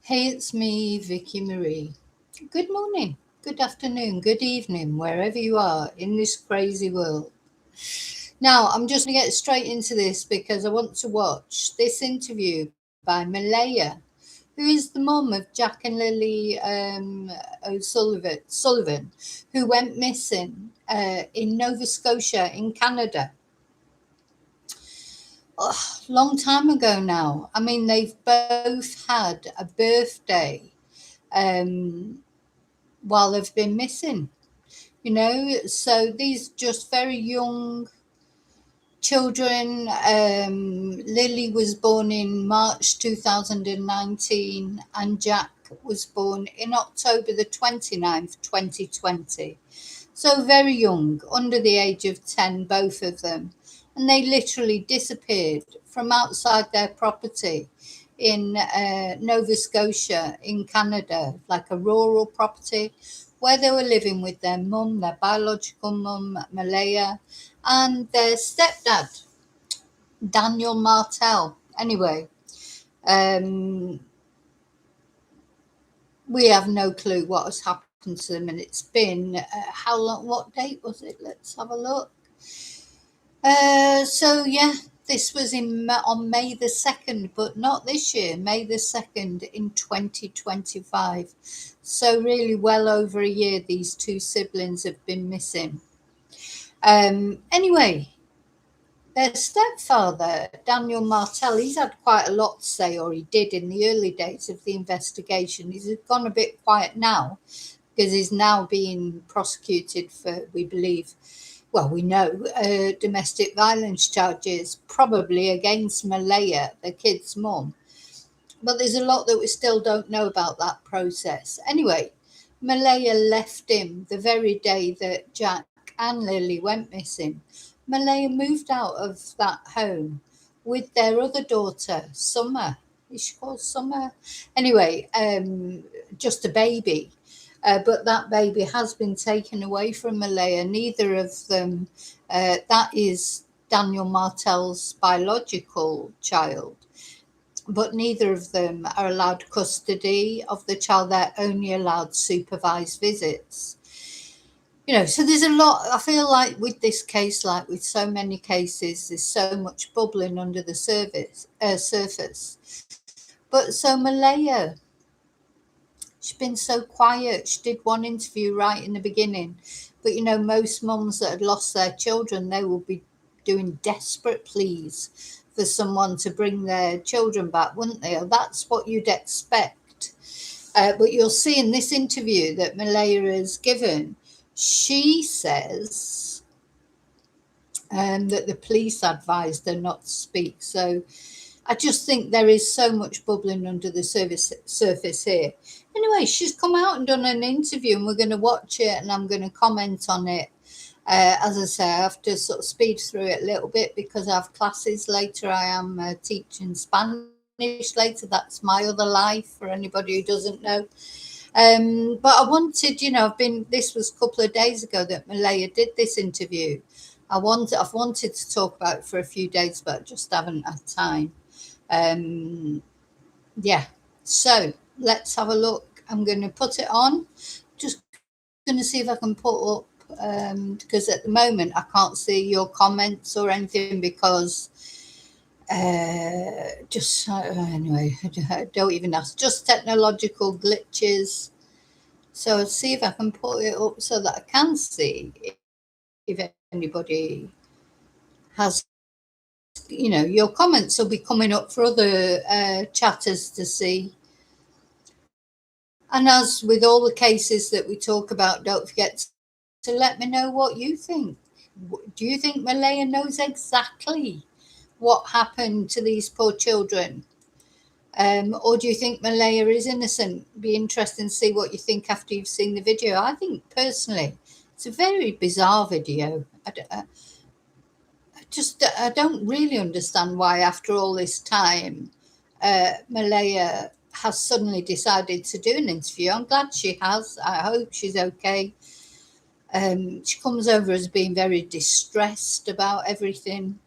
Hey, it's me, Vicky Marie. Good morning, good afternoon, good evening, wherever you are in this crazy world. Now, I'm just going to get straight into this because I want to watch this interview by Maleyha, who is the mum of Jack and Lilly Sullivan, who went missing in Nova Scotia in Canada. Oh, long time ago now. I mean, they've both had a birthday um, while they've been missing, So these just very young children. Lily was born in March 2019 and Jack was born in October the 29th, 2020. So very young, under the age of 10, both of them. And they literally disappeared from outside their property in Nova Scotia in Canada, like a rural property where they were living with their mum, their biological mum, Maleyha, and their stepdad, Daniel Martel. Anyway, um, we have no clue what has happened to them, and it's been how long? What date was it? Let's have a look. This was on May the 2nd, but not this year, May the 2nd in 2025. So really well over a year these two siblings have been missing. Anyway, their stepfather, Daniel Martel, he's had quite a lot to say, or he did in the early days of the investigation. He's gone a bit quiet now because he's now being prosecuted for, we know, domestic violence charges, probably against Maleyha, the kid's mum. But there's a lot that we still don't know about that process. Anyway, Maleyha left him the very day that Jack and Lily went missing. Maleyha moved out of that home with their other daughter, Summer. Is she called Summer? Anyway, just a baby. But that baby has been taken away from Maleyha. Neither of them, that is Daniel Martel's biological child, but neither of them are allowed custody of the child. They're only allowed supervised visits. So there's a lot. I feel like with this case, like with so many cases, there's so much bubbling under the surface. But so Maleyha, she's been so quiet. She did one interview right in the beginning. But, most mums that had lost their children, they will be doing desperate pleas for someone to bring their children back, wouldn't they? Or that's what you'd expect. But you'll see in this interview that Maleyha has given, she says that the police advised her not to speak. So I just think there is so much bubbling under the surface here. Anyway, she's come out and done an interview and we're going to watch it and I'm going to comment on it. As I say, I have to sort of speed through it a little bit because I have classes later. I am teaching Spanish later. That's my other life for anybody who doesn't know. But I wanted, this was a couple of days ago that Maleyha did this interview. I've wanted to talk about it for a few days, but I just haven't had time. So let's have a look. I'm going to put it on. Just going to see if I can put up, because at the moment I can't see your comments or anything because anyway, I don't even ask. Just technological glitches. So I'll see if I can put it up so that I can see if anybody has, your comments will be coming up for other chatters to see. And as with all the cases that we talk about, don't forget to let me know what you think. Do you think Maleyha knows exactly what happened to these poor children? Or do you think Maleyha is innocent? Be interesting to see what you think after you've seen the video. I think personally, it's a very bizarre video. I don't really understand why after all this time, Maleyha has suddenly decided to do an interview. I'm glad she has. I hope she's okay. She comes over as being very distressed about everything.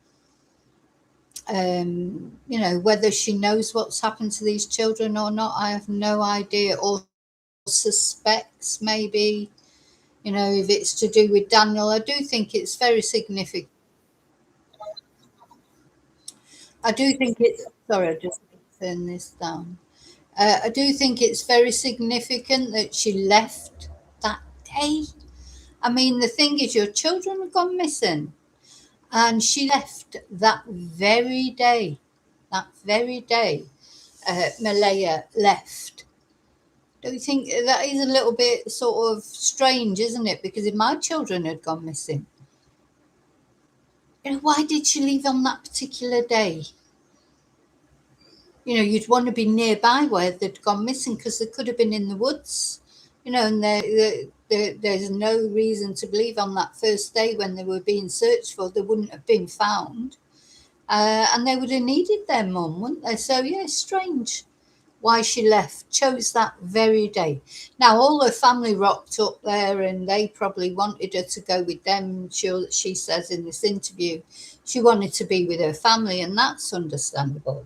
You know, whether she knows what's happened to these children or not, I have no idea, or suspects maybe, you know, if it's to do with Daniel. I do think it's very significant. I do think it's, sorry, I just turn this down. I do think it's very significant that she left that day. I mean, the thing is, your children have gone missing, and she left that very day. That very day, Maleyha left. Do you think that is a little bit sort of strange, isn't it? Because if my children had gone missing, you know, why did she leave on that particular day? You know, you'd want to be nearby where they'd gone missing, because they could have been in the woods, you know, and there's no reason to believe on that first day when they were being searched for, they wouldn't have been found. And they would have needed their mum, wouldn't they? So, yeah, strange why she left, chose that very day. Now, all her family rocked up there, and they probably wanted her to go with them. She says in this interview, she wanted to be with her family, and that's understandable.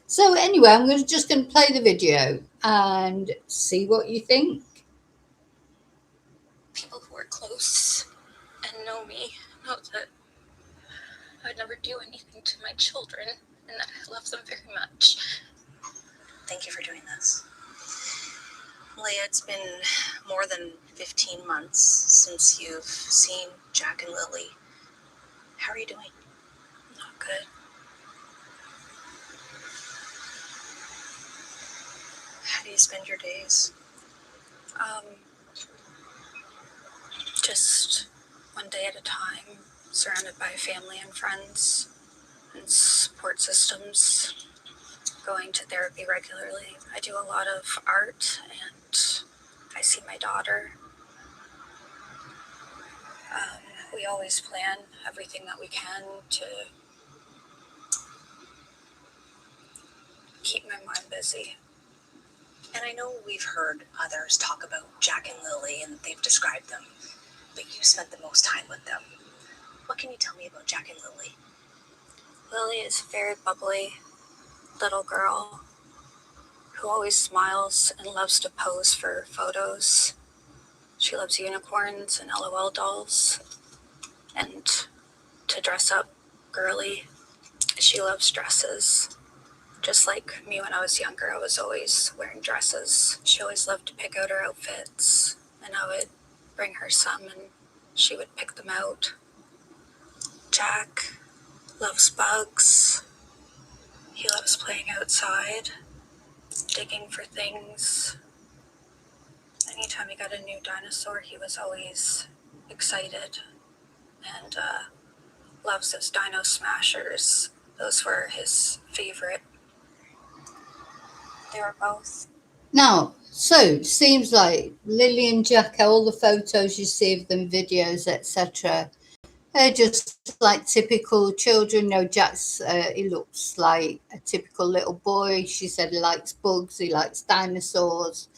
So anyway, just going to play the video and see what you think. People who are close and know me know that I would never do anything to my children, and that I love them very much. Thank you for doing this. Maleyha, it's been more than 15 months since you've seen Jack and Lilly. How are you doing? Not good. How do you spend your days? Just one day at a time, surrounded by family and friends and support systems, going to therapy regularly. I do a lot of art, and I see my daughter. We always plan everything that we can to keep my mind busy. And I know we've heard others talk about Jack and Lilly, and they've described them, but you spent the most time with them. What can you tell me about Jack and Lilly? Lilly is a very bubbly little girl who always smiles and loves to pose for photos. She loves unicorns and LOL dolls, and to dress up girly. She loves dresses. Just like me when I was younger, I was always wearing dresses. She always loved to pick out her outfits, and I would bring her some, and she would pick them out. Jack loves bugs. He loves playing outside, digging for things. Anytime he got a new dinosaur, he was always excited, and loves those Dino Smashers. Those were his favorite. They were both. Now, so seems like Lilly and Jack, all the photos you see of them, videos, etc., they're just like typical children. You know, Jack's, he looks like a typical little boy. She said he likes bugs, he likes dinosaurs.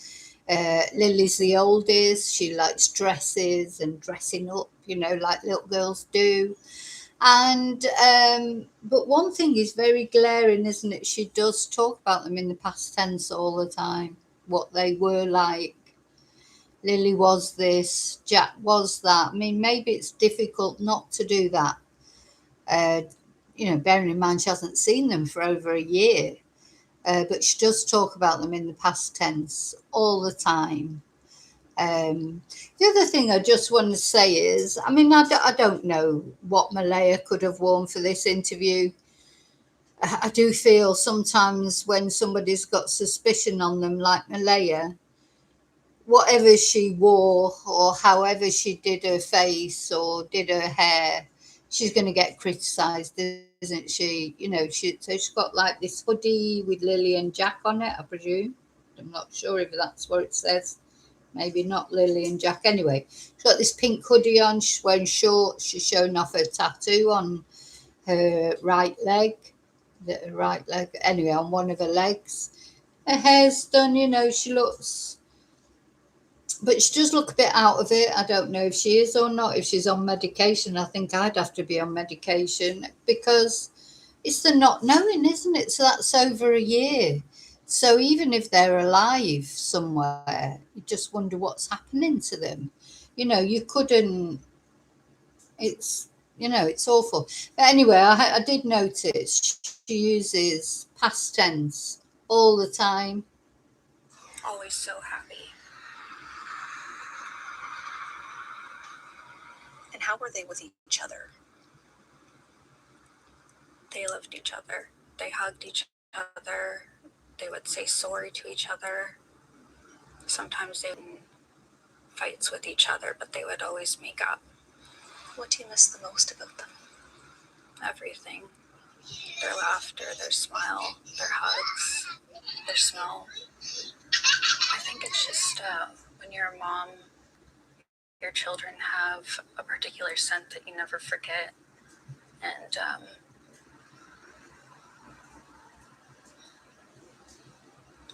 Lily's the oldest. She likes dresses and dressing up, you know, like little girls do. And but one thing is very glaring, isn't it? She does talk about them in the past tense all the time, what they were like. Lilly was this, Jack was that. I mean, maybe it's difficult not to do that. You know, bearing in mind she hasn't seen them for over a year, but she does talk about them in the past tense all the time. The other thing I just want to say is, I mean, I don't know what Maleyha could have worn for this interview. I do feel sometimes when somebody's got suspicion on them, like Maleyha, whatever she wore or however she did her face or did her hair, she's going to get criticised, isn't she? You know, so she's got like this hoodie with Lilly and Jack on it, I presume. I'm not sure if that's what it says. Maybe not Lilly and Jack. Anyway, she's got this pink hoodie on. She's wearing shorts. She's showing off her tattoo on her right leg. Anyway, on one of her legs. Her hair's done, you know, she looks... But she does look a bit out of it. I don't know if she is or not. If she's on medication, I think I'd have to be on medication, because It's the not knowing, isn't it? So that's over a year. So even if they're alive somewhere, you just wonder what's happening to them. You couldn't. It's it's awful. But anyway, I did notice she uses past tense all the time. Always so happy. And how were they with each other? They loved each other. They hugged each other. They would say sorry to each other. Sometimes they would fights with each other, but they would always make up. What do you miss the most about them? Everything. Their laughter, their smile, their hugs, their smell. I think it's just when you're a mom, your children have a particular scent that you never forget. And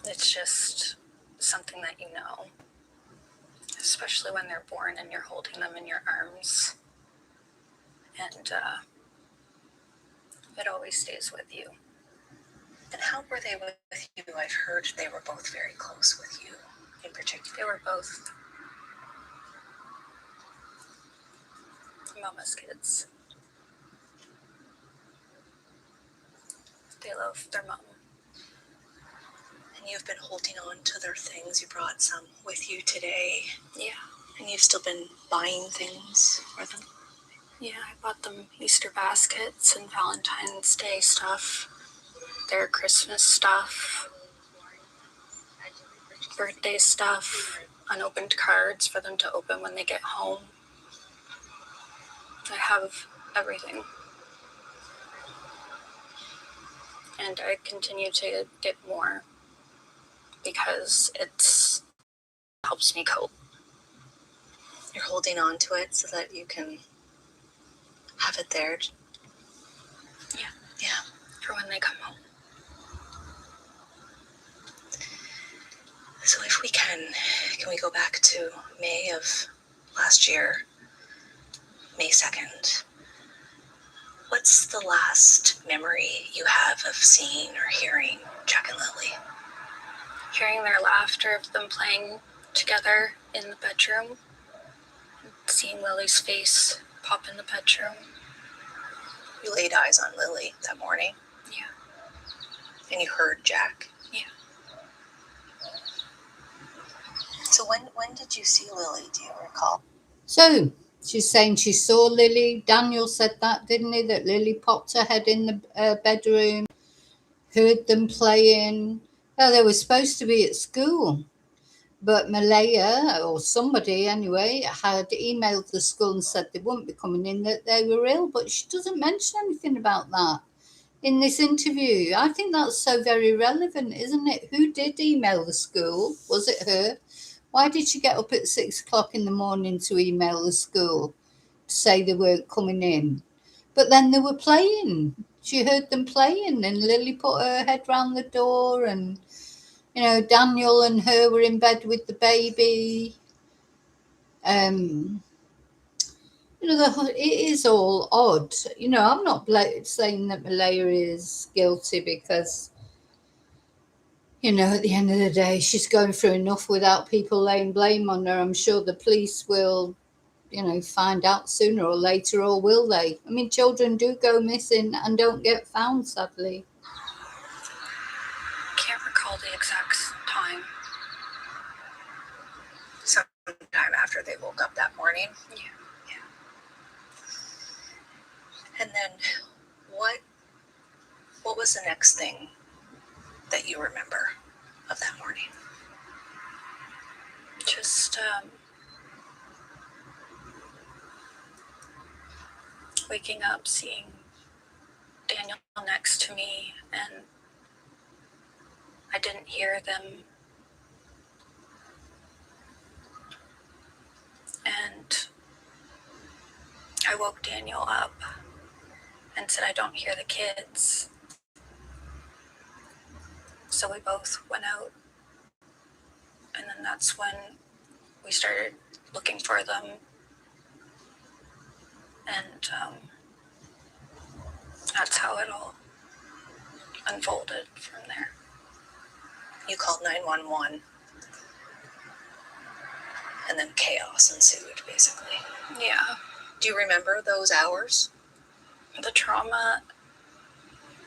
it's just something that you know, especially when they're born and you're holding them in your arms. And it always stays with you. And how were they with you? I've heard they were both very close with you in particular. They were both mama's kids. They love their mom. And you've been holding on to their things. You brought some with you today. Yeah. And you've still been buying things for them. Yeah, I bought them Easter baskets and Valentine's Day stuff, their Christmas stuff, birthday stuff, unopened cards for them to open when they get home. I have everything. And I continue to get more because it helps me cope. You're holding on to it so that you can have it there. Yeah. Yeah. For when they come home. So if we can we go back to May of last year, May 2nd? What's the last memory you have of seeing or hearing Jack and Lilly? Hearing their laughter of them playing together in the bedroom, seeing Lily's face pop in the bedroom. You laid eyes on Lilly that morning? Yeah. And you heard Jack? Yeah. So when did you see Lilly, do you recall? So she's saying she saw Lily. Daniel said that, didn't he? That Lily popped her head in the bedroom, heard them playing. Oh, they were supposed to be at school. But Maleyha, or somebody anyway, had emailed the school and said they wouldn't be coming in, that they were ill. But she doesn't mention anything about that in this interview. I think that's so very relevant, isn't it? Who did email the school? Was it her? Why did she get up at 6 o'clock in the morning to email the school to say they weren't coming in? But then they were playing. She heard them playing, and Lily put her head round the door, and Daniel and her were in bed with the baby. It is all odd. I'm not saying that Maleyha is guilty because, at the end of the day, she's going through enough without people laying blame on her. I'm sure the police will, find out sooner or later, or will they? I mean, children do go missing and don't get found, sadly. Can't recall the exact time. Sometime after they woke up that morning? Yeah. And then what was the next thing that you remember of that morning? Just waking up, seeing Daniel next to me, and I didn't hear them. And I woke Daniel up and said, I don't hear the kids. So we both went out. And then that's when we started looking for them. And that's how it all unfolded from there. You called 911, and then chaos ensued, basically. Yeah. Do you remember those hours? The trauma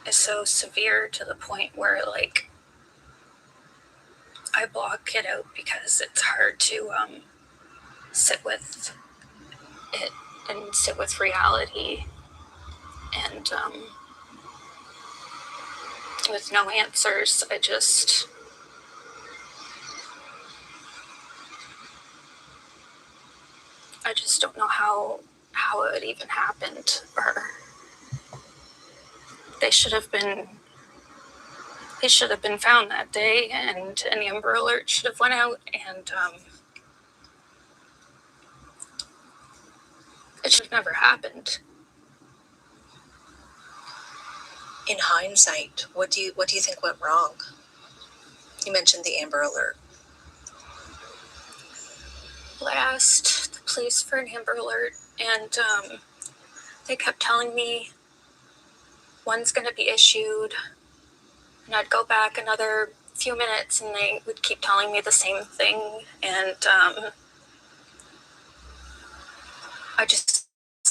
is so severe to the point where, like, I block it out because it's hard to sit with it and sit with reality, and with no answers, I just don't know how it even happened, or they should have been found that day, and an Amber Alert should have went out, and it should have never happened. In hindsight, what do you think went wrong? You mentioned the Amber Alert. Well, I asked the police for an Amber Alert, and they kept telling me one's going to be issued, and I'd go back another few minutes, and they would keep telling me the same thing, and I just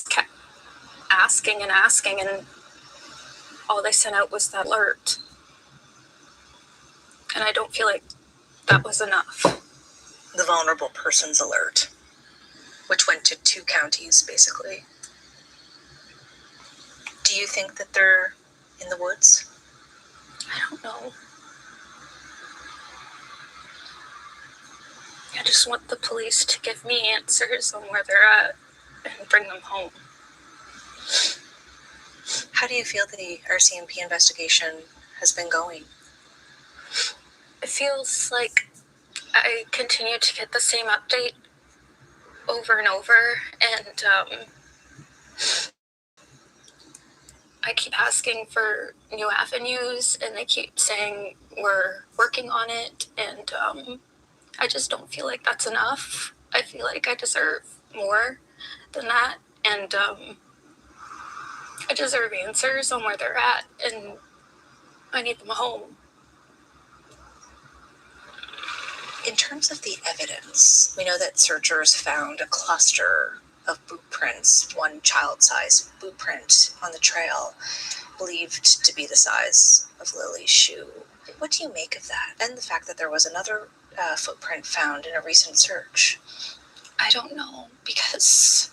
kept asking, and all they sent out was that alert. And I don't feel like that was enough. The vulnerable persons alert, which went to 2 counties, basically. Do you think that they're in the woods? I don't know. I just want the police to give me answers on where they're at and bring them home. How do you feel the RCMP investigation has been going? It feels like I continue to get the same update over and over, and I keep asking for new avenues, and they keep saying we're working on it, and I just don't feel like that's enough. I feel like I deserve more than that, and I deserve answers on where they're at, and I need them home. In terms of the evidence, we know that searchers found a cluster of boot prints, one child-size boot print on the trail, believed to be the size of Lily's shoe. What do you make of that? And the fact that there was another footprint found in a recent search? I don't know, because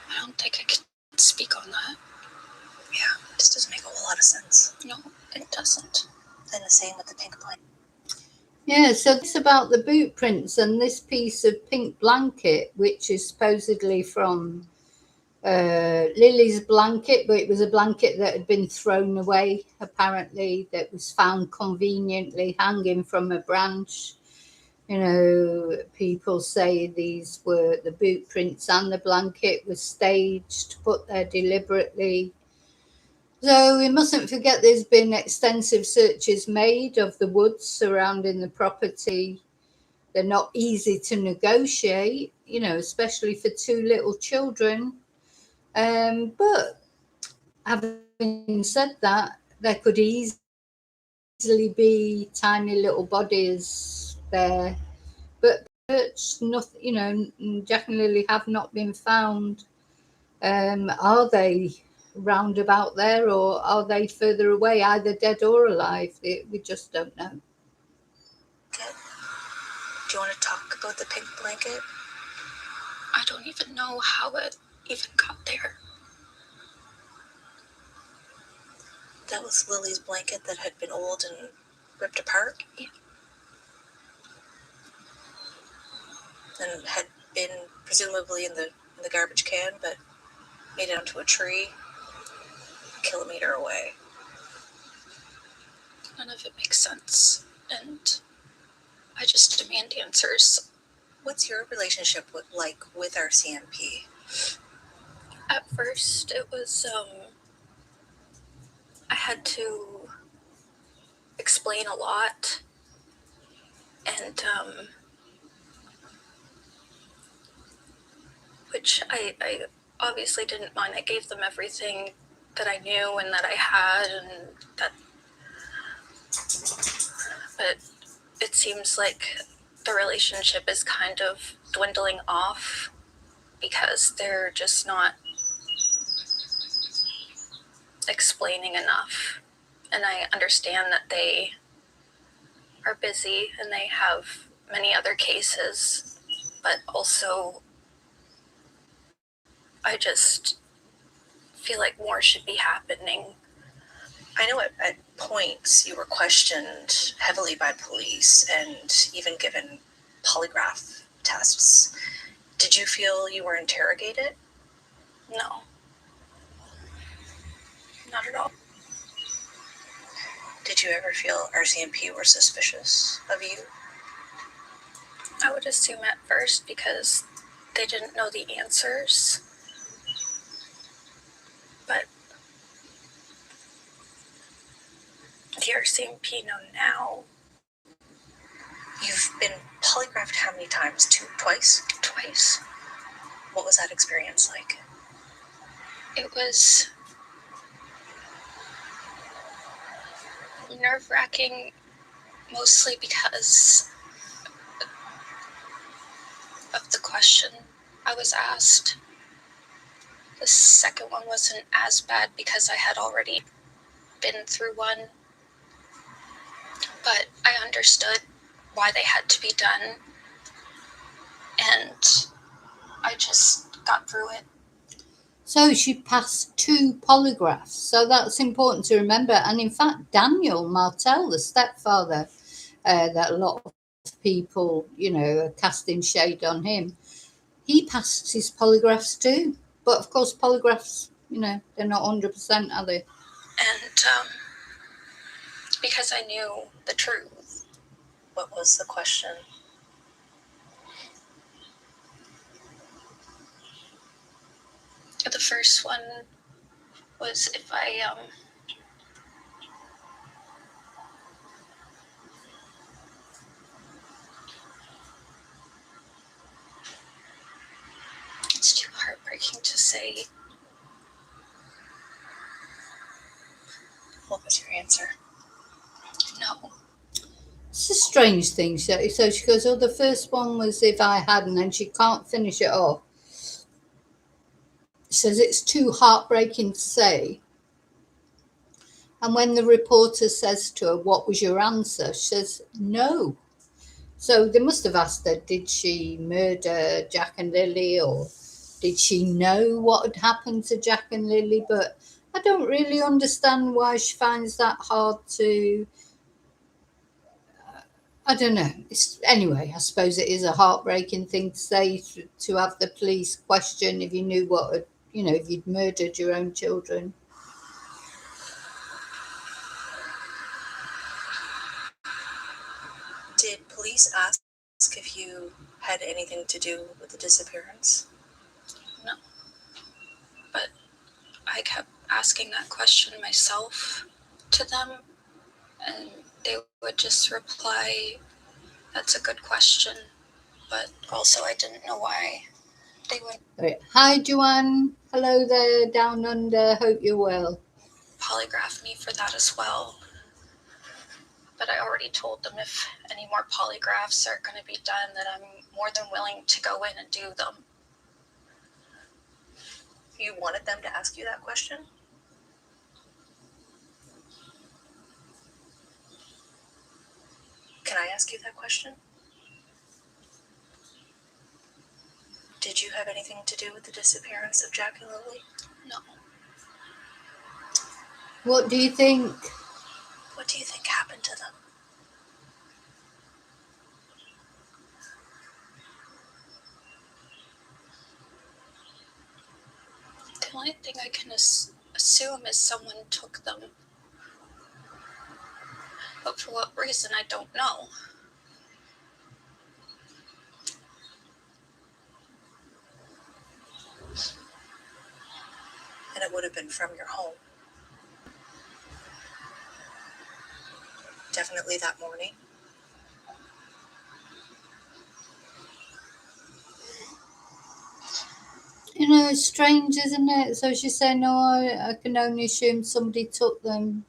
I don't think I can speak on that. Yeah, it just doesn't make a whole lot of sense. No, it doesn't. And the same with the pink blanket. Yeah, so this about the boot prints and this piece of pink blanket, which is supposedly from Lily's blanket, but it was a blanket that had been thrown away, apparently, that was found conveniently hanging from a branch. You know, people say these were the boot prints, and the blanket was staged, put there deliberately. So we mustn't forget there's been extensive searches made of the woods surrounding the property. They're not easy to negotiate, you know, especially for 2 little children. But having said that, there could easily be tiny little bodies there. But nothing, you know, Jack and Lily have not been found. Are they round about there, or are they further away, either dead or alive? We just don't know. Okay. Do you want to talk about the pink blanket? I don't even know how it even got there. That was Lily's blanket that had been old and ripped apart? Yeah. And had been presumably in the garbage can, but made it onto a tree a kilometer away. None of it makes sense, and I just demand answers. What's your relationship with RCMP? At first, it was, I had to explain a lot, and which I obviously didn't mind. I gave them everything that I knew and that I had, and that. But it seems like the relationship is kind of dwindling off because they're just not explaining enough. And I understand that they are busy and they have many other cases, but also I just feel like more should be happening. I know at points you were questioned heavily by police and even given polygraph tests. Did you feel you were interrogated? No. Not at all. Did you ever feel RCMP were suspicious of you? I would assume at first because they didn't know the answers. But the RCMP know now. You've been polygraphed how many times? Twice? Twice. What was that experience like? It was nerve-wracking, mostly because of the question I was asked. The second one wasn't as bad because I had already been through one, but I understood why they had to be done, and I just got through it. So she passed 2 polygraphs. So that's important to remember. And in fact, Daniel Martel, the stepfather, that a lot of people, are casting shade on him, he passed his polygraphs too. But of course, polygraphs, they're not 100%, are they? And because I knew the truth. What was the question? The first one was if I it's too heartbreaking to say. What was your answer? No. It's a strange thing. So she goes, the first one was if I had, and then she can't finish it off. Says it's too heartbreaking to say. And when the reporter says to her, what was your answer? She says, no. So they must have asked her, did she murder Jack and Lilly, or did she know what had happened to Jack and Lilly? But I don't really understand why she finds that hard to, I don't know. Anyway, I suppose it is a heartbreaking thing to say, to have the police question if you knew if you'd murdered your own children. Did police ask if you had anything to do with the disappearance? No. But I kept asking that question myself to them, and they would just reply, that's a good question, but also I didn't know why they would. Right. Hi, Joanne. Hello there, down under. Hope you're well. Polygraph me for that as well. But I already told them if any more polygraphs are going to be done, that I'm more than willing to go in and do them. You wanted them to ask you that question? Can I ask you that question? Did you have anything to do with the disappearance of Jack and Lilly? No. What do you think? What do you think happened to them? The only thing I can assume is someone took them. But for what reason, I don't know. And it would have been from your home. Definitely that morning. It's strange, isn't it? So she's saying, no, I can only assume somebody took them.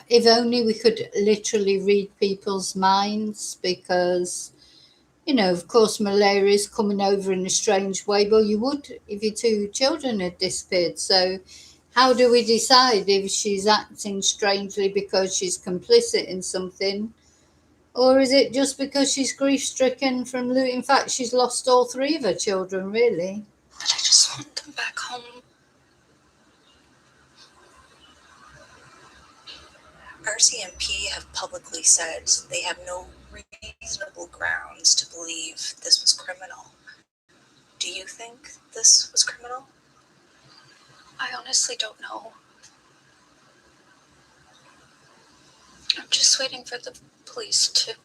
If only we could literally read people's minds, because, of course, Maleyha is coming over in a strange way. Well, you would if your two children had disappeared. So how do we decide if she's acting strangely because she's complicit in something? Or is it just because she's grief-stricken from losing? In fact, she's lost all three of her children, really. But I just want them back home. RCMP have publicly said they have no reasonable grounds to believe this was criminal. Do you think this was criminal? I honestly don't know. I'm just waiting for the police to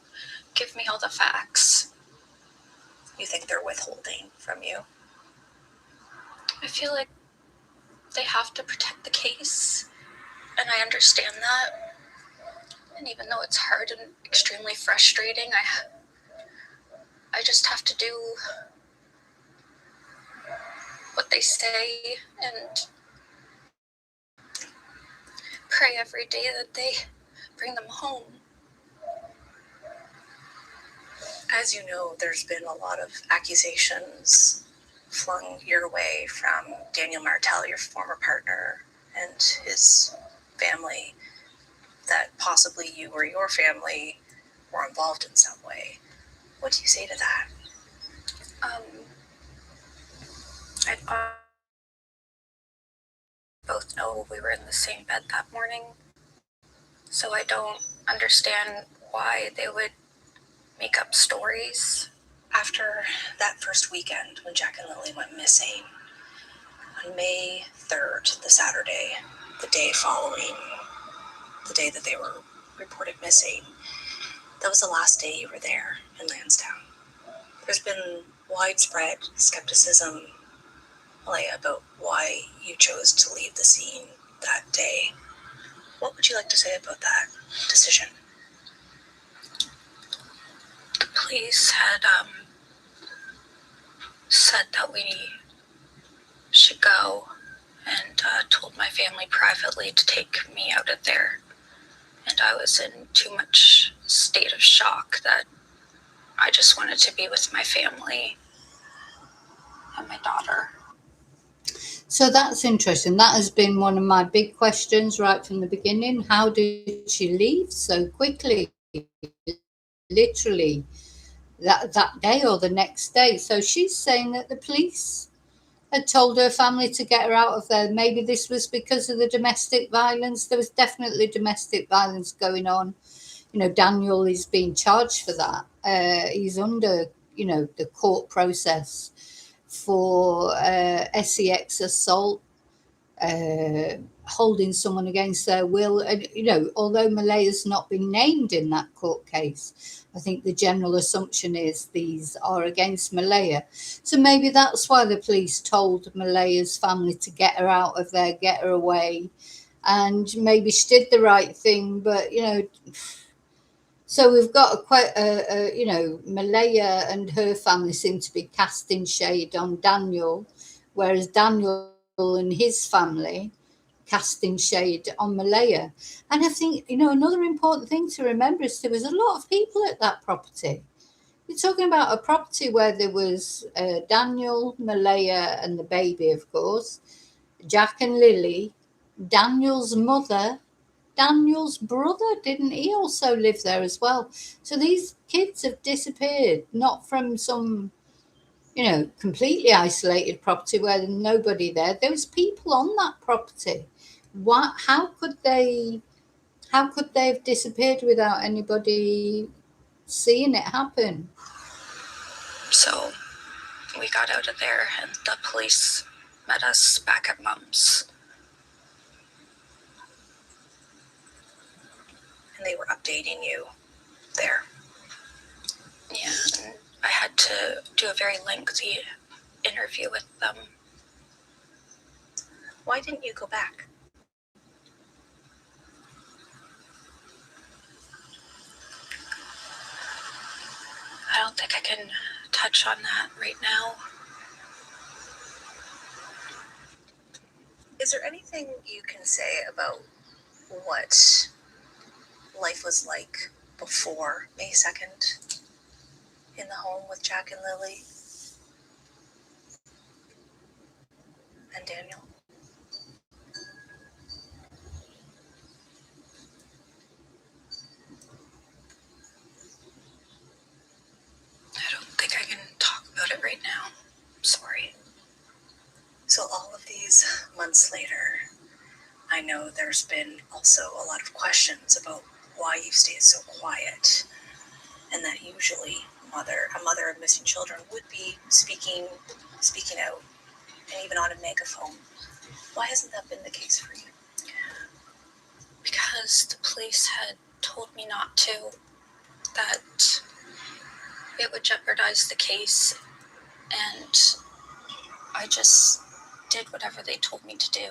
give me all the facts. You think they're withholding from you? I feel like they have to protect the case, and I understand that. And even though it's hard and extremely frustrating, I just have to do what they say and pray every day that they bring them home. As you know, there's been a lot of accusations flung your way from Daniel Martel, your former partner, and his family, that possibly you or your family were involved in some way. What do you say to that? I both know we were in the same bed that morning, so I don't understand why they would make up stories. After that first weekend when Jack and Lilly went missing, on May 3rd, the Saturday, the day following the day that they were reported missing, that was the last day you were there in Lansdowne. There's been widespread skepticism, Maleyha, about why you chose to leave the scene that day. What would you like to say about that decision? The police had said that we should go, and told my family privately to take me out of there. And I was in too much state of shock that I just wanted to be with my family and my daughter. So that's interesting. That has been one of my big questions right from the beginning. How did she leave so quickly? Literally that day or the next day. So she's saying that the police had told her family to get her out of there. Maybe this was because of the domestic violence. There was definitely domestic violence going on. Daniel is being charged for that. He's under, the court process for sex assault, holding someone against their will. And, although Maleyha's not been named in that court case, I think the general assumption is these are against Maleyha. So maybe that's why the police told Maleyha's family to get her out of there, get her away. And maybe she did the right thing, but, so we've got Maleyha and her family seem to be casting shade on Daniel, whereas Daniel and his family casting shade on Maleyha. And I think, another important thing to remember is there was a lot of people at that property. You're talking about a property where there was Daniel, Maleyha, and the baby, of course, Jack and Lilly, Daniel's mother, Daniel's brother, didn't he also live there as well? So these kids have disappeared, not from some, completely isolated property where there's nobody there. There was people on that property. How could they have disappeared without anybody seeing it happen? So we got out of there, and the police met us back at Mum's. And they were updating you there. Yeah, and I had to do a very lengthy interview with them. Why didn't you go back? I don't think I can touch on that right now. Is there anything you can say about what life was like before May 2nd in the home with Jack and Lily and Daniel? I don't think I can talk about it right now. I'm sorry. So all of these months later, I know there's been also a lot of questions about why you stayed so quiet, and that usually a mother of missing children would be speaking out, and even on a megaphone. Why hasn't that been the case for you? Because the police had told me not to, that it would jeopardize the case, and I just did whatever they told me to do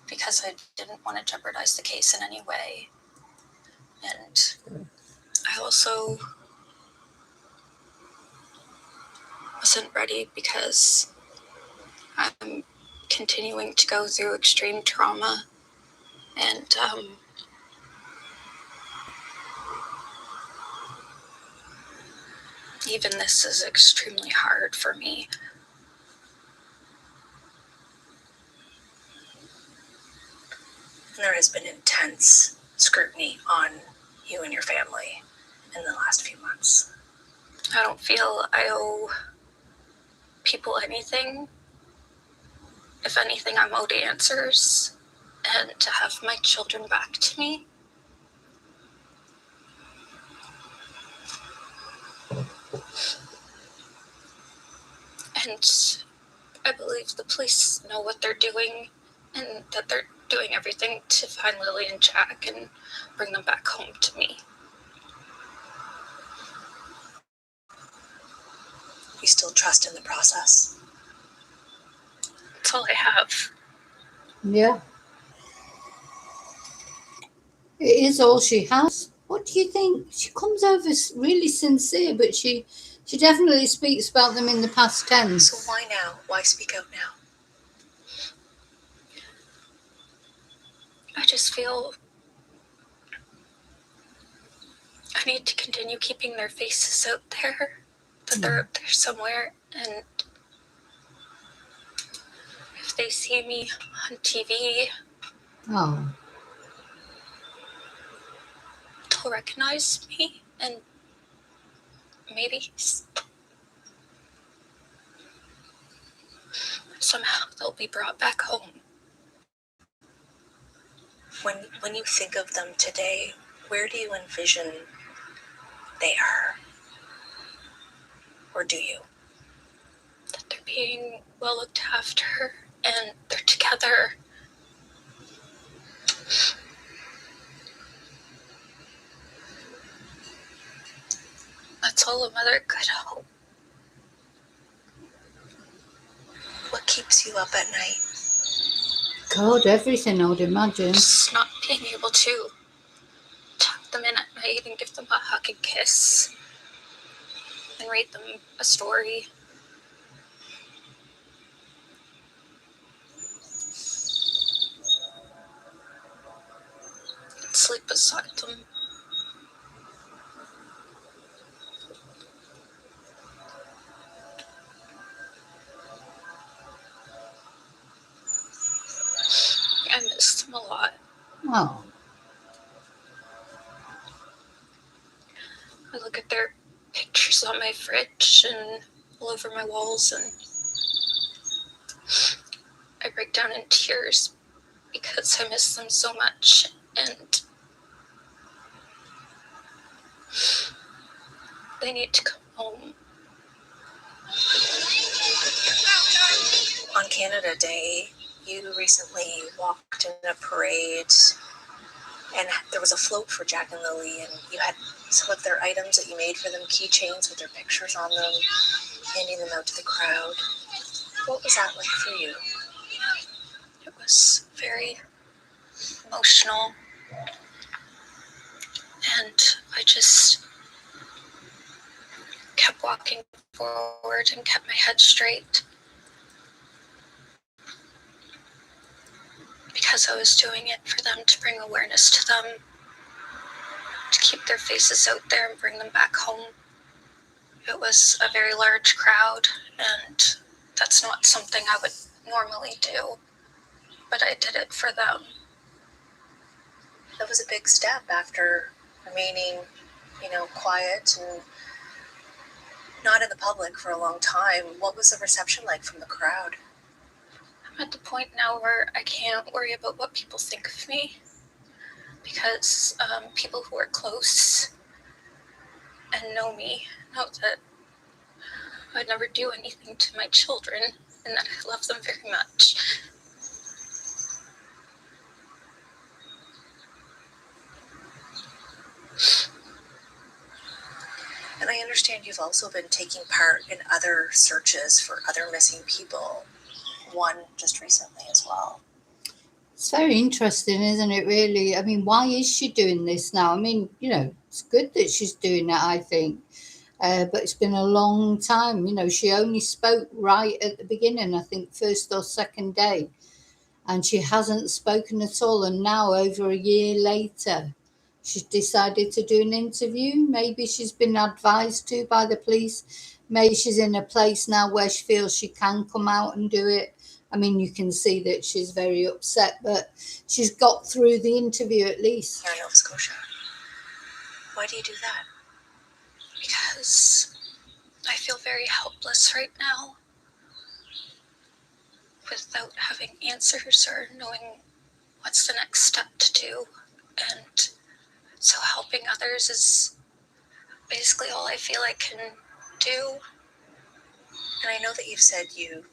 because I didn't want to jeopardize the case in any way. And I also wasn't ready because I'm continuing to go through extreme trauma, and even this is extremely hard for me. And there has been intense scrutiny on you and your family in the last few months. I don't feel I owe people anything. If anything, I'm owed answers, and to have my children back to me. And I believe the police know what they're doing, and that they're doing everything to find Lily and Jack and bring them back home to me. You still trust in the process? That's all I have. Yeah. It is all she has. What do you think? She comes over really sincere, but she definitely speaks about them in the past tense. So why now? Why speak out now? I just feel I need to continue keeping their faces out there, that they're out there somewhere, and if they see me on TV, they'll recognize me, and maybe somehow they'll be brought back home. When you think of them today, where do you envision they are? Or do you? That they're being well looked after, and they're together. That's all a mother could hope. What keeps you up at night? God, everything, I would imagine. Just not being able to tuck them in at night and give them a hug and kiss and read them a story. And sleep beside them. I miss them a lot. Oh. I look at their pictures on my fridge and all over my walls, and I break down in tears because I miss them so much, and they need to come home. On Canada Day, you recently walked in a parade, and there was a float for Jack and Lily, and you had some of their items that you made for them, keychains with their pictures on them, handing them out to the crowd. What was that like for you? It was very emotional, and I just kept walking forward and kept my head straight because I was doing it for them, to bring awareness to them, to keep their faces out there and bring them back home. It was a very large crowd, and that's not something I would normally do, but I did it for them. That was a big step after remaining, quiet and not in the public for a long time. What was the reception like from the crowd? I'm at the point now where I can't worry about what people think of me, because people who are close and know me know that I'd never do anything to my children and that I love them very much. And I understand you've also been taking part in other searches for other missing people, one just recently as well. It's very interesting, isn't it, really? I mean, why is she doing this now? I mean, it's good that she's doing it, I think. But it's been a long time. She only spoke right at the beginning, I think, first or second day. And she hasn't spoken at all. And now, over a year later, she's decided to do an interview. Maybe she's been advised to by the police. Maybe she's in a place now where she feels she can come out and do it. I mean, you can see that she's very upset, but she's got through the interview at least. Here in Nova Scotia. Why do you do that? Because I feel very helpless right now, without having answers or knowing what's the next step to do. And so helping others is basically all I feel I can do. And I know that you've said you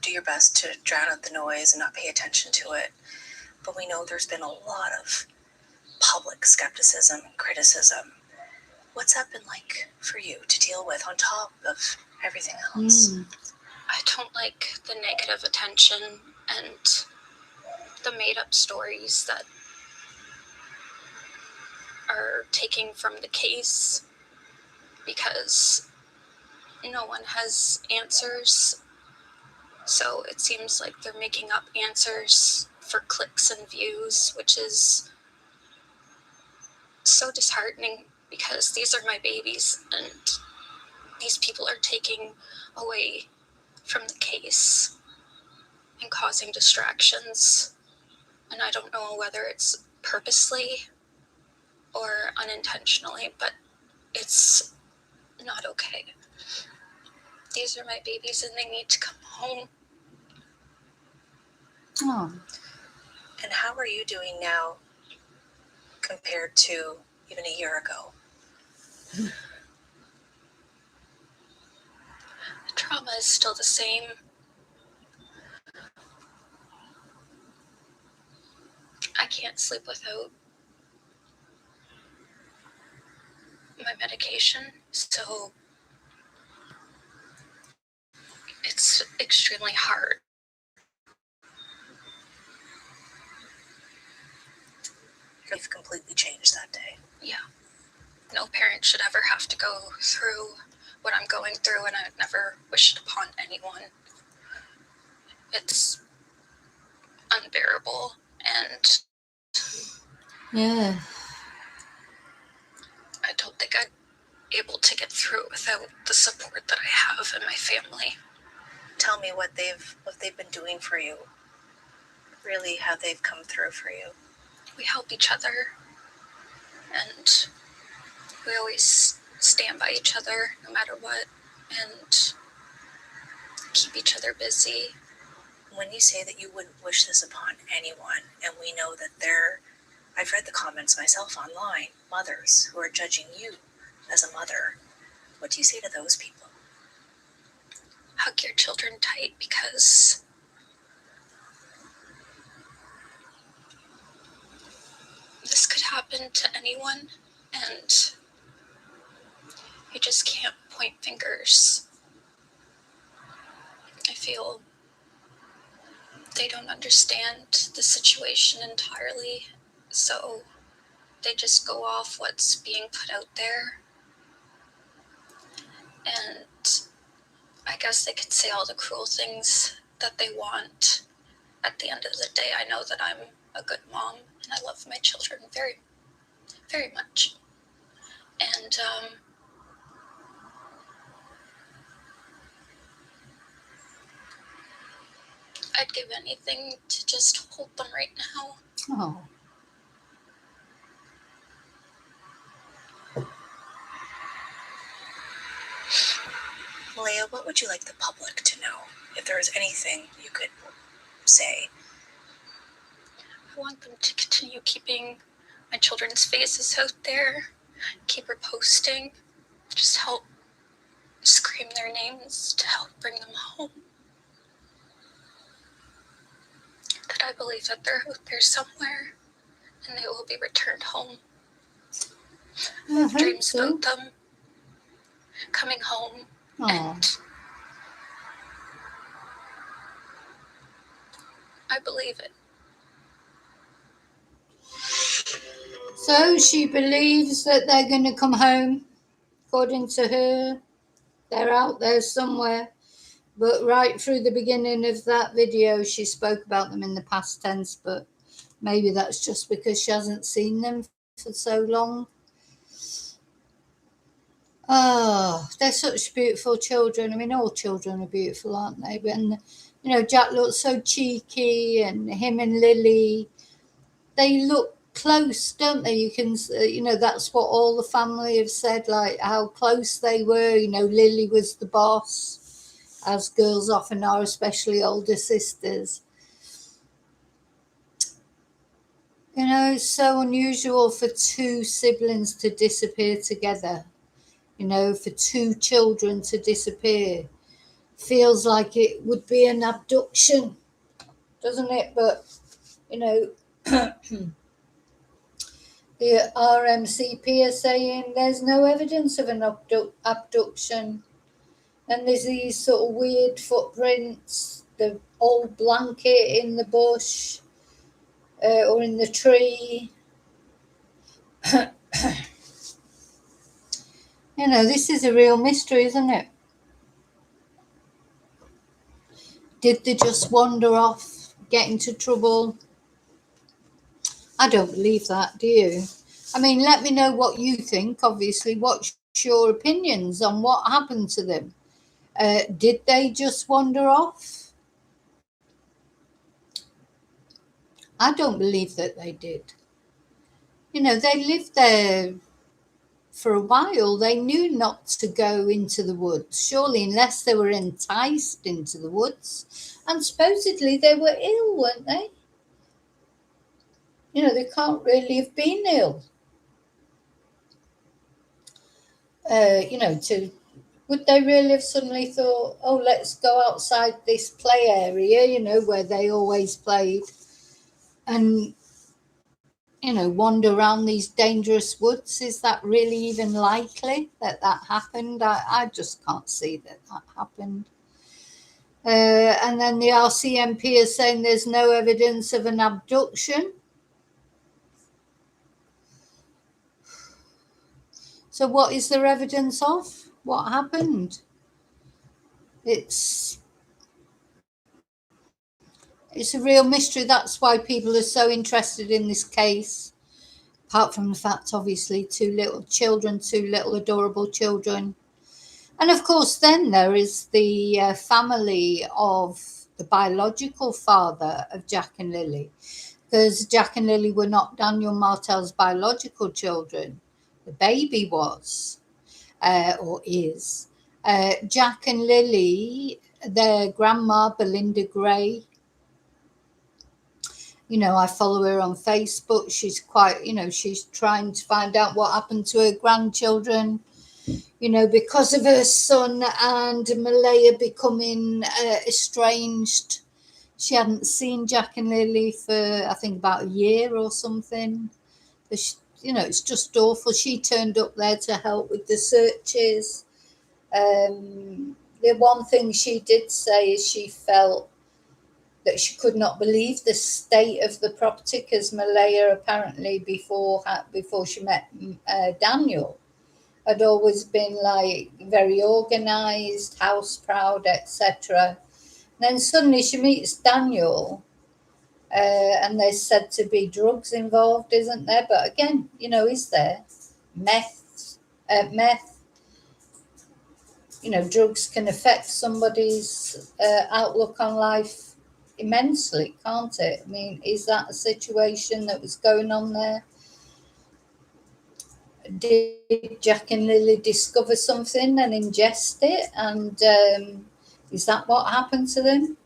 do your best to drown out the noise and not pay attention to it, but we know there's been a lot of public skepticism and criticism. What's that been like for you to deal with on top of everything else? I don't like the negative attention and the made-up stories that are taken from the case, because no one has answers. So it seems like they're making up answers for clicks and views, which is so disheartening, because these are my babies and these people are taking away from the case and causing distractions. And I don't know whether it's purposely or unintentionally, but it's not okay. These are my babies and they need to come home. Oh. And how are you doing now compared to even a year ago? The trauma is still the same. I can't sleep without my medication, so it's extremely hard. You've completely changed that day. Yeah. No parent should ever have to go through what I'm going through, and I would never wish it upon anyone. It's unbearable, and Yeah. I don't think I'd be able to get through it without the support that I have in my family. Tell me what they've been doing for you. Really, how they've come through for you. We help each other, and we always stand by each other no matter what, and keep each other busy. When you say that you wouldn't wish this upon anyone, and we know that I've read the comments myself online, mothers who are judging you as a mother, what do you say to those people? Hug your children tight, because this could happen to anyone, and you just can't point fingers. I feel they don't understand the situation entirely, so they just go off what's being put out there. guess they could say all the cruel things that they want. At the end of the day, I know that I'm a good mom and I love my children very, very much. And I'd give anything to just hold them right now. Oh. Maleyha, what would you like the public to know? If there is anything you could say. I want them to continue keeping my children's faces out there, keep reposting, just help scream their names to help bring them home. That I believe that they're out there somewhere and they will be returned home. I have dreams about them coming home. And I believe it. So she believes that they're going to come home. According to her, they're out there somewhere. But right through the beginning of that video, she spoke about them in the past tense, but maybe that's just because she hasn't seen them for so long. Oh, they're such beautiful children. I mean, all children are beautiful, aren't they? And, you know, Jack looks so cheeky, and him and Lily, they look close, don't they? You can, you know, that's what all the family have said, like how close they were. You know, Lily was the boss, as girls often are, especially older sisters. You know, it's so unusual for two siblings to disappear together. You know, for two children to disappear. Feels like it would be an abduction, doesn't it? But, you know, the RMCP are saying there's no evidence of an abduction. And there's these sort of weird footprints, the old blanket in the bush or in the tree. You know, this is a real mystery, isn't it? Did they just wander off, get into trouble? I don't believe that, do you? I mean, let me know what you think, obviously. What's your opinions on what happened to them? Did they just wander off? I don't believe that they did. You know, they lived there for a while. They knew not to go into the woods, surely, unless they were enticed into the woods. And supposedly they were ill, weren't they? You know, they can't really have been ill. You know, would they really have suddenly thought, oh, let's go outside this play area, you know, where they always played, and, you know, wander around these dangerous woods? Is that really even likely that happened? I just can't see that happened. And then the RCMP is saying there's no evidence of an abduction. So what is there evidence of? What happened? It's a real mystery. That's why people are so interested in this case. Apart from the fact, obviously, two little adorable children. And of course, then there is the family of the biological father of Jack and Lily. Because Jack and Lily were not Daniel Martel's biological children. The baby was, or is. Jack and Lily, their grandma, Belinda Gray, you know, I follow her on Facebook. She's quite, you know, she's trying to find out what happened to her grandchildren, you know, because of her son and Maleyha becoming estranged. She hadn't seen Jack and Lily for, I think, about a year or something. You know, it's just awful. She turned up there to help with the searches. The one thing she did say is she felt that she could not believe the state of the property, because Maleyha apparently before she met Daniel had always been like very organized, house proud, etc. Then suddenly she meets Daniel, and there's said to be drugs involved, isn't there? But again, is there meth? Drugs can affect somebody's outlook on life immensely, can't it? I mean, is that a situation that was going on there? Did Jack and Lily discover something and ingest it? And is that what happened to them?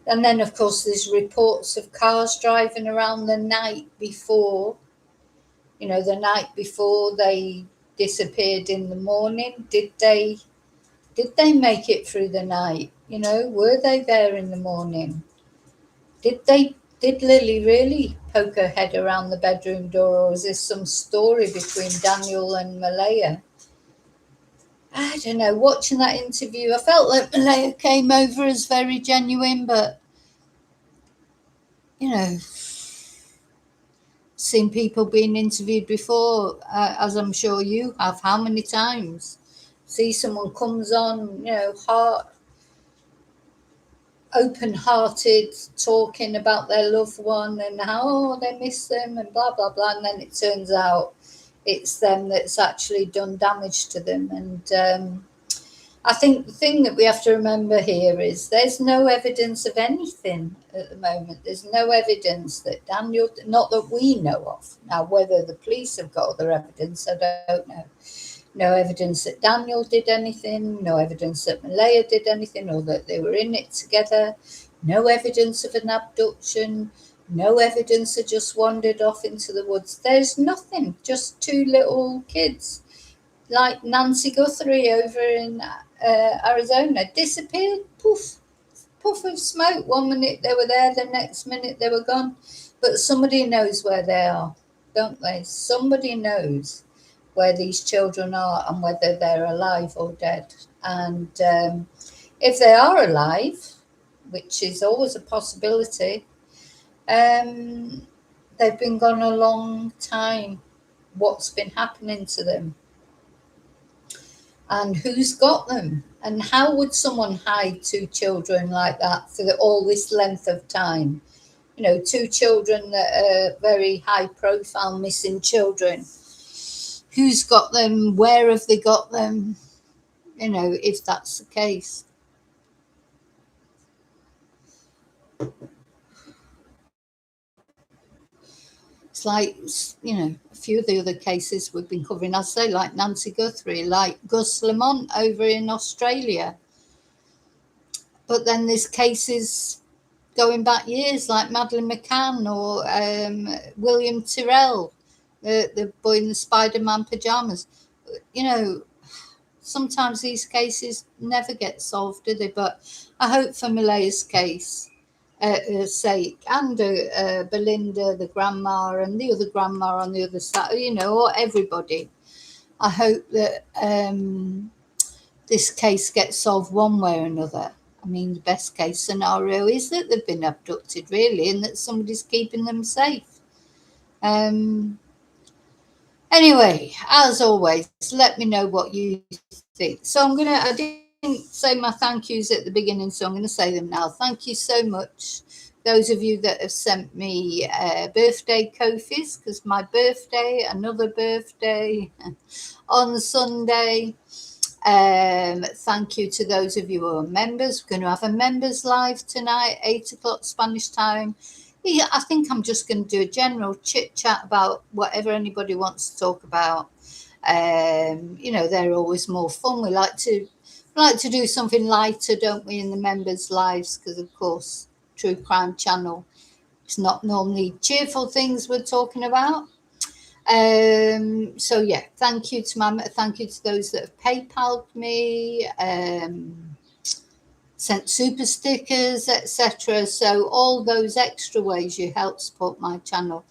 And then, of course, there's reports of cars driving around the night before, the night before they disappeared in the morning. Did they make it through the night? Were they there in the morning? Did Lily really poke her head around the bedroom door, or is this some story between Daniel and Maleyha? I don't know. Watching that interview, I felt like Maleyha came over as very genuine, but seen people being interviewed before, as I'm sure you have. How many times? See someone comes on, open-hearted, talking about their loved one and how they miss them and blah, blah, blah. And then it turns out it's them that's actually done damage to them. And I think the thing that we have to remember here is there's no evidence of anything at the moment. There's no evidence that Daniel, not that we know of. Now, whether the police have got other evidence, I don't know. No evidence that Daniel did anything, no evidence that Maleyha did anything or that they were in it together, no evidence of an abduction, no evidence that just wandered off into the woods. There's nothing, just two little kids like Nancy Guthrie over in Arizona disappeared, puff of smoke. 1 minute they were there, the next minute they were gone. But somebody knows where they are, don't they? Somebody knows where these children are and whether they're alive or dead. And if they are alive, which is always a possibility, they've been gone a long time. What's been happening to them? And who's got them? And how would someone hide two children like that for all this length of time? Two children that are very high profile missing children. Who's got them? Where have they got them? If that's the case. It's like, a few of the other cases we've been covering, I say, like Nancy Guthrie, like Gus Lamont over in Australia. But then there's cases going back years, like Madeleine McCann or William Tyrrell, the boy in the Spider-Man pajamas. Sometimes these cases never get solved, do they? But I hope for Maleyha's case, sake, and Belinda, the grandma, and the other grandma on the other side, or everybody. I hope that this case gets solved one way or another. I mean, the best case scenario is that they've been abducted, really, and that somebody's keeping them safe. Anyway, as always, let me know what you think. So I didn't say my thank yous at the beginning, so I'm going to say them now. Thank you so much, those of you that have sent me birthday Ko-fis, because my birthday, another birthday on Sunday. Thank you to those of you who are members. We're going to have a members live tonight, 8 o'clock Spanish time. Yeah, I think I'm just going to do a general chit chat about whatever anybody wants to talk about. They're always more fun. We like to do something lighter, don't we, in the members' lives? Because of course, True Crime Channel, it's not normally cheerful things we're talking about. So yeah, thank you to those that have PayPal'd me, sent super stickers, etc. So all those extra ways you help support my channel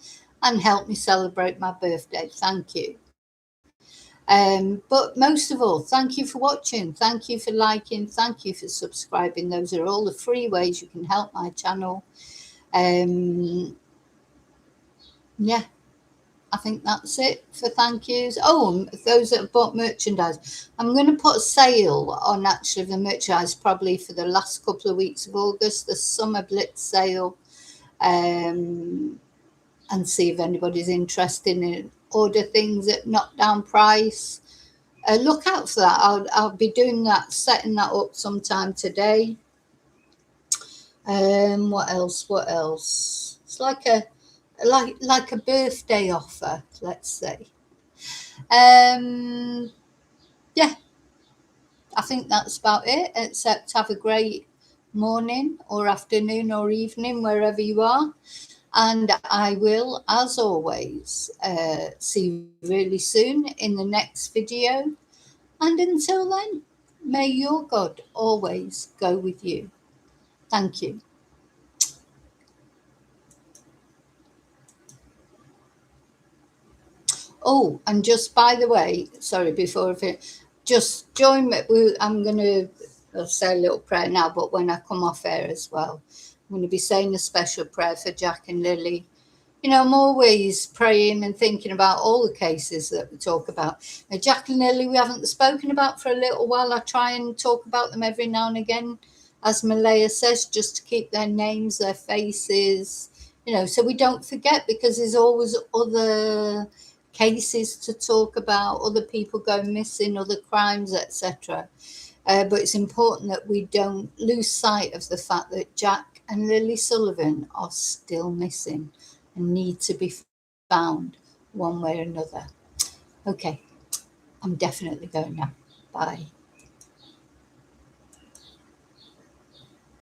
and help me celebrate my birthday. Thank you. But most of all, thank you for watching. Thank you for liking. Thank you for subscribing. Those are all the free ways you can help my channel. Yeah. I think that's it for thank yous. Oh, those that have bought merchandise. I'm going to put a sale on actually the merchandise probably for the last couple of weeks of August, the Summer Blitz sale, and see if anybody's interested in order things at knockdown price. Look out for that. I'll be doing that, setting that up sometime today. What else? It's like a birthday offer, let's say. Yeah, I think that's about it, except have a great morning or afternoon or evening wherever you are, and I will, as always, see you really soon in the next video, and until then, may your God always go with you. Thank you. Oh, and just by the way, sorry, before I finish, just join me. I'm going to say a little prayer now, but when I come off air as well, I'm going to be saying a special prayer for Jack and Lily. You know, I'm always praying and thinking about all the cases that we talk about. Now, Jack and Lily, we haven't spoken about for a little while. I try and talk about them every now and again, as Maleyha says, just to keep their names, their faces, you know, so we don't forget, because there's always other cases to talk about, other people go missing, other crimes, etc. But it's important that we don't lose sight of the fact that Jack and Lilly Sullivan are still missing and need to be found one way or another. Okay, I'm definitely going now. Bye.